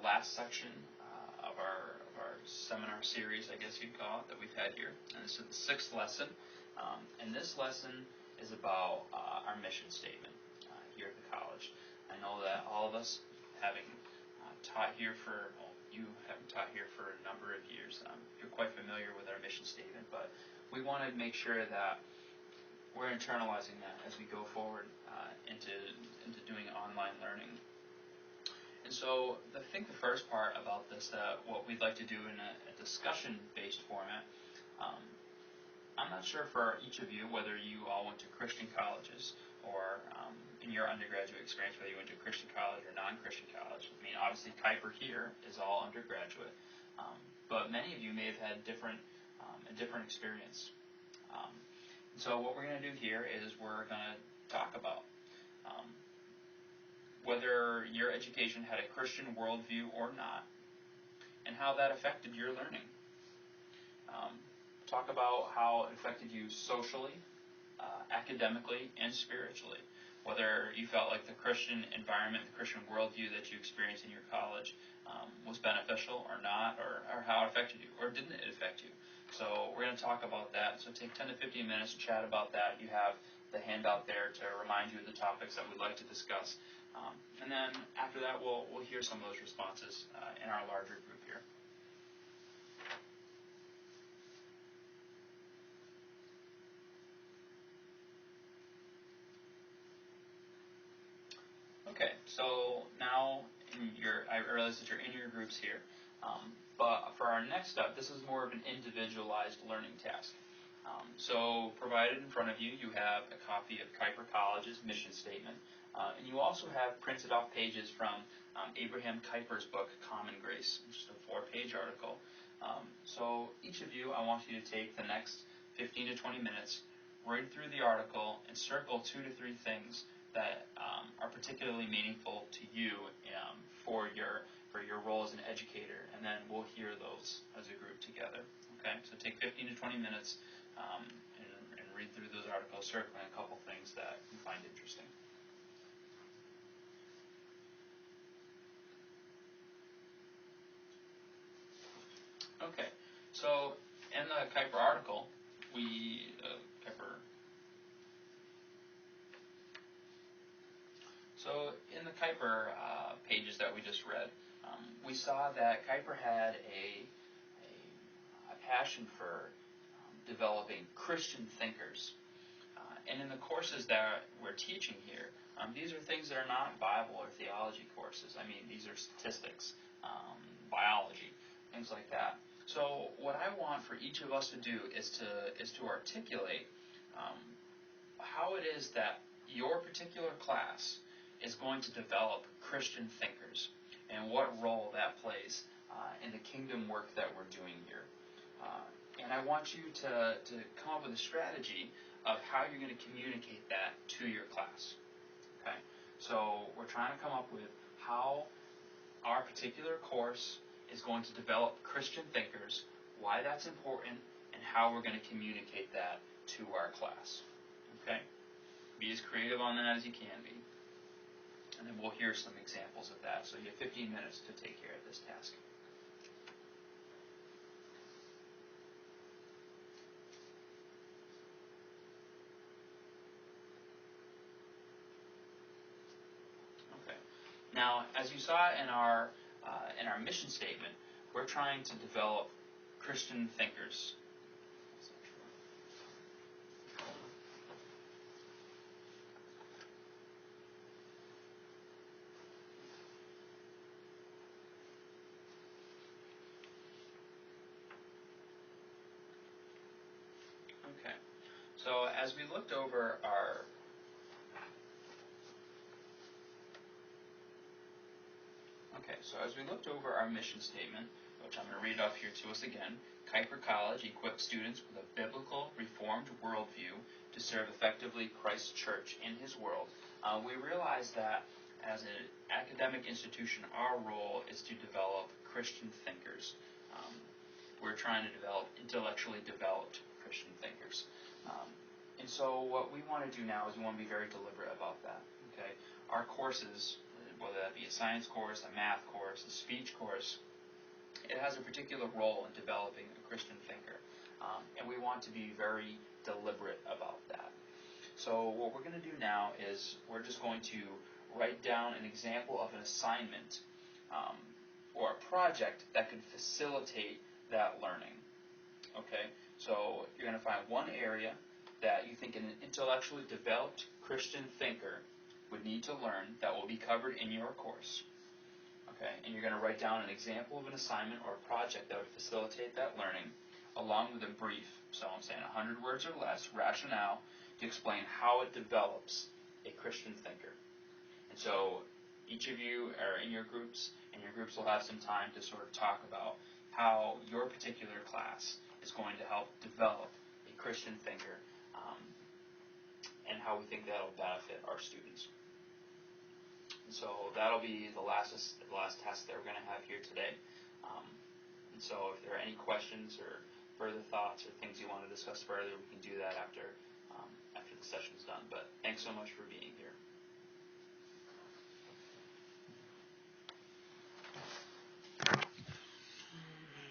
last section of our seminar series, I guess you'd call it, that we've had here. And this is the 6th lesson. And this lesson is about our mission statement here at the college. I know that all of us, having taught here for, well, you haven't taught here for a number of years, you're quite familiar with our mission statement, but we want to make sure that we're internalizing that as we go forward into doing online learning. And so I think the first part about this, what we'd like to do in a discussion-based format, I'm not sure for each of you whether you all went to Christian colleges or in your undergraduate experience whether you went to Christian college or non-Christian college. I mean, obviously Kuiper here is all undergraduate, but many of you may have had a different experience. So what we're going to do here is we're going to talk about whether your education had a Christian worldview or not, and how that affected your learning. Talk about how it affected you socially, academically, and spiritually. Whether you felt like the Christian environment, the Christian worldview that you experienced in your college was beneficial or not, or how it affected you, or didn't it affect you. So we're going to talk about that. So take 10 to 15 minutes to chat about that. You have the handout there to remind you of the topics that we'd like to discuss. And then after that, we'll hear some of those responses in our larger group here. Okay, so now I realize that you're in your groups here, but for our next step, this is more of an individualized learning task. So provided in front of you, you have a copy of Kuiper College's mission statement, and you also have printed off pages from Abraham Kuyper's book, Common Grace, which is a 4-page article. So each of you, I want you to take the next 15 to 20 minutes, read through the article, and circle 2 to 3 things that are particularly meaningful to you for your role as an educator, and then we'll hear those as a group together. Okay, so take 15 to 20 minutes and read through those articles, circling a couple things that you find interesting. Okay, so in the Kuiper article, So in the Kuiper pages that we just read, we saw that Kuiper had a passion for developing Christian thinkers. And in the courses that we're teaching here, these are things that are not Bible or theology courses. I mean, these are statistics, biology, things like that. So what I want for each of us to do is to articulate how it is that your particular class is going to develop Christian thinkers and what role that plays in the kingdom work that we're doing here. And I want you to come up with a strategy of how you're going to communicate that to your class. Okay? So we're trying to come up with how our particular course is going to develop Christian thinkers, why that's important, and how we're going to communicate that to our class. Okay? Be as creative on that as you can be. And then we'll hear some examples of that. So you have 15 minutes to take care of this task. Okay. Now, as you saw in our mission statement, we're trying to develop Christian thinkers. Okay, so as we looked over our mission statement, which I'm going to read off here to us again, Kuiper College equips students with a biblical, reformed worldview to serve effectively Christ's church in his world. We realize that as an academic institution, our role is to develop Christian thinkers. We're trying to develop intellectually developed Christian thinkers. And so what we want to do now is we want to be very deliberate about that. Okay, our courses, whether that be a science course, a math course, a speech course, it has a particular role in developing a Christian thinker. And we want to be very deliberate about that. So what we're going to do now is we're just going to write down an example of an assignment or a project that could facilitate that learning. Okay, so you're going to find one area that you think an intellectually developed Christian thinker would need to learn that will be covered in your course. Okay, and you're going to write down an example of an assignment or a project that would facilitate that learning, along with a brief, so I'm saying 100 words or less, rationale to explain how it develops a Christian thinker. And so each of you are in your groups, and your groups will have some time to sort of talk about how your particular class is going to help develop a Christian thinker, and how we think that'll benefit our students. And so that'll be the last test that we're going to have here today. And so if there are any questions or further thoughts or things you want to discuss further, we can do that after the session's done. But thanks so much for being here.